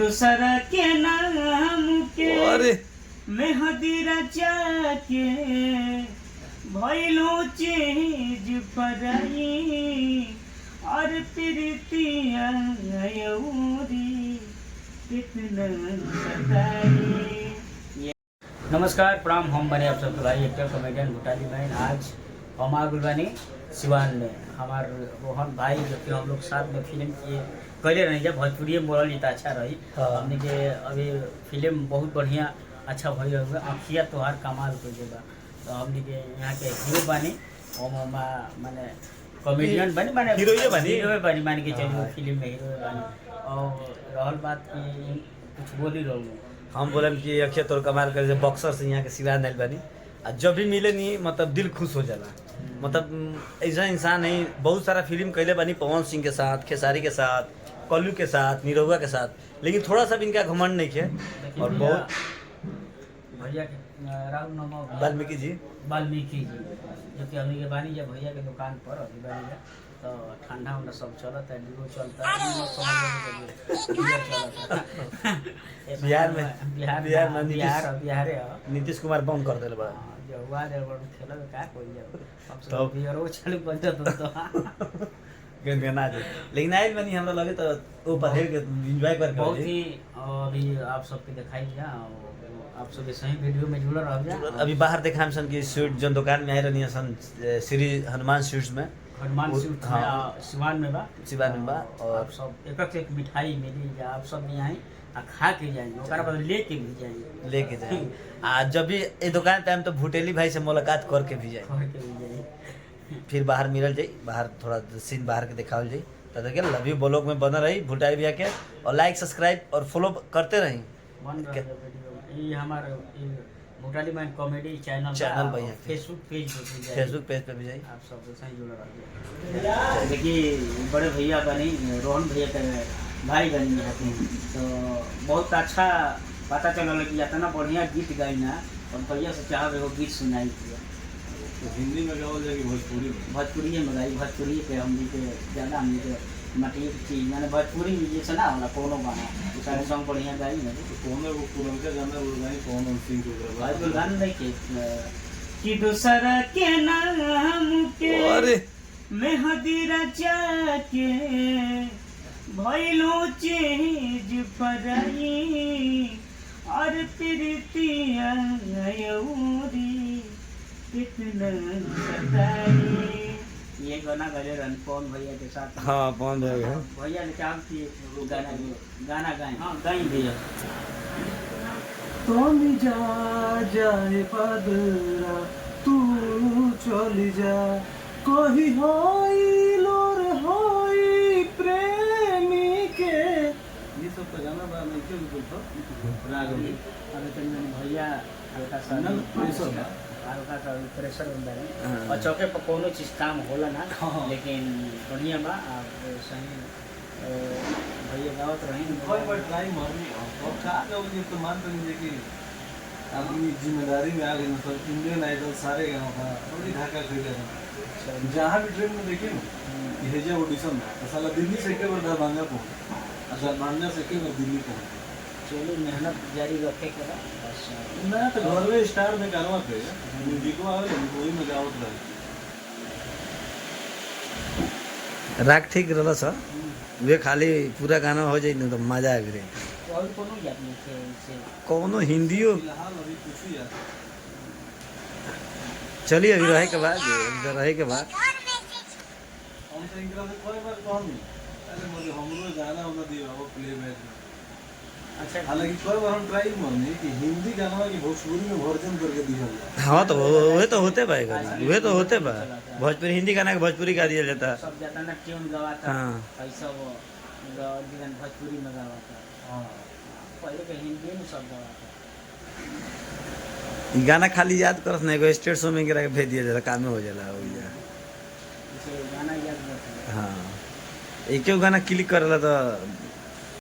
दूसरा के नाम के अरे मेहदी रचा के भइलो चीज पराई और प्रीतिया अयूरी कितना सताई। नमस्कार प्रणाम, हम बने आप सबके भाई एक्टर कॉमेडियन घोटाली बहन। आज हम आ गए बानी सिवान में। हमार रोहन भाई जो कि हम लोग साथ में फिल्म किए कैले रही जब भोजपुरी में बोलल तो अच्छा रही। हमने के अभी फिल्म बहुत बढ़िया अच्छा भई हुआ आखिया तोहार कमाल हो जाएगा। तो हमने के यहाँ के हीरो बानी हम माने कॉमेडियन बनी माने हीरो बनी मान के चलिए फिल्म में हीरो बनी। और रहल बात की कुछ बोली रहूँ हम बोलम कि अक्षय तोर कमाल कर बॉक्सर से यहाँ के सिवान आइल बानी आ जब भी मिले नहीं मतलब दिल खुश हो जाला। मतलब ऐसा इंसान नहीं, बहुत सारा फिल्म कैले बानी पवन सिंह के साथ, खेसारी के साथ, कल्लू के साथ, निरहुआ के साथ, लेकिन थोड़ा सा भी इनका घमंड नहीं है। और बहुत भैया के राहुल नाम वाल्मीकि जी जो कि हमने के बानी जब भैया के दुकान पर अभी बानी जा तो ठंडा उंडा सब चलता है, लीगो चलता है, बिहार में बिहार नीतीश कुमार बंद कर दिल बड़ा जो हुआ दे बड़ खेला का कोई जाओ तो बिहारो चालू कर दे तो गनगना दे। लेकिन आइल बनी हमरा लगे तो वो पढ़े के एंजॉय कर बहुत ही अभी आप सबके दिखाई दिया। आप सब सही वीडियो में जुड़ा रह जा। अभी बाहर देखा हम सन की स्वीट जो दुकान में आए रहनी सन श्री हनुमान स्वीट्स में हनुमान स्वीट सिवान में बा और आप सब एक मिठाई मिली जा। आप सब भी आई आ खा के जाएंगे ओकरा बाद लेके भी जाएंगे आ जब भी ये दुकान पे हम तो भुटेली भाई से मुलाकात करके भी जाए फिर बाहर मिलल जाई, बाहर थोड़ा सीन बाहर के दिखावल जाई। तो देखिए लव यू ब्लॉग में बना रही भुटाई भैया के और लाइक सब्सक्राइब और फॉलो करते रही। ये हमारा भोटाली मैन कॉमेडी चैनल भैया फेसबुक पेज पे भी जाइए। आप सब सही जुड़ा रहिए। देखिए बड़े भैया बनी रोहन भैया के भाई बनी रहते तो बहुत अच्छा पता चला कि इतना बढ़िया गीत गाई ना और भैया से चाहे वो गीत सुनाई दिया तो हिंदी में गाओ जाएगी भोजपुरी में गाई भोजपुरी पे हम के ज़्यादा हम मटी चीज मैंने भोजपुरी में जैसे ना होला कोनो गाना सारे सॉन्ग बढ़िया गाई ना कौन वो पुराना गाना वो गाई कौन सिंग को भाई गाना नहीं कि दूसरा के नाम के अरे मेहदी रचा के भइलो चीज पराई और प्रीतिया अयूरी कितना सताई। ये गाना गले रन पवन भैया के साथ। हाँ पवन भैया ने क्या कि गाना गाए। हाँ गाई भैया तुम जा जाए बदरा तू चली जा कही होई लोर होई प्रेमी के ये सब का गाना बा नहीं क्यों बोलतो राग में अभी तो भैया हल्का सा प्रेशर बंदा है और चौके पर कोनो चीज काम होला ना लेकिन बढ़िया बा आप सही भैया गावत रही कोई बट ट्राई मारनी और का लोग ये तो मान तो कि अपनी जिम्मेदारी में आ गए मतलब इंडियन आइडल सारे गाँव का बड़ी ढाका खेले हैं जहाँ भी ट्रेन में देखिए ना ये जो ऑडिशन तो साला दिल्ली से के बार दरभंगा पहुँच दरभंगा से के बार दिल्ली पहुँच चलो मेहनत जारी रखे के बस मैं तो घर में स्टार में गाना थे म्यूजिक में आवे वही में गावत रहे राग ठीक रहला सर वे खाली पूरा गाना हो जाए तो मजा आ गए। और कोनो याद नहीं थे से कोनो हिंदियो फिलहाल अभी कुछ ही यार चलिए अभी रहे के बाद हम तो इनका से कोई बार कौन नहीं अरे मुझे हमरो गाना होना दियो वो प्ले बैक में अच्छा हालांकि कोई बार हम ट्राई मारने कि हिंदी गाना की भोजपुरी में वर्जन करके दिया जाए। हाँ तो वे तो होते पाएगा वे तो होते बा भोजपुरी हिंदी गाना के भोजपुरी गा दिया जाता। सब जाता ना ट्यून गवाता हाँ ऐसा वो गान भोजपुरी में गवाता हां पहले के हिंदी में सब गवाता गाना खाली याद करस नहीं एगो स्टेट शो में गिरा के भेज दिया जाला काम हो जाला हो जा जैसे गाना याद रहता है। हाँ एक गाना क्लिक करला तो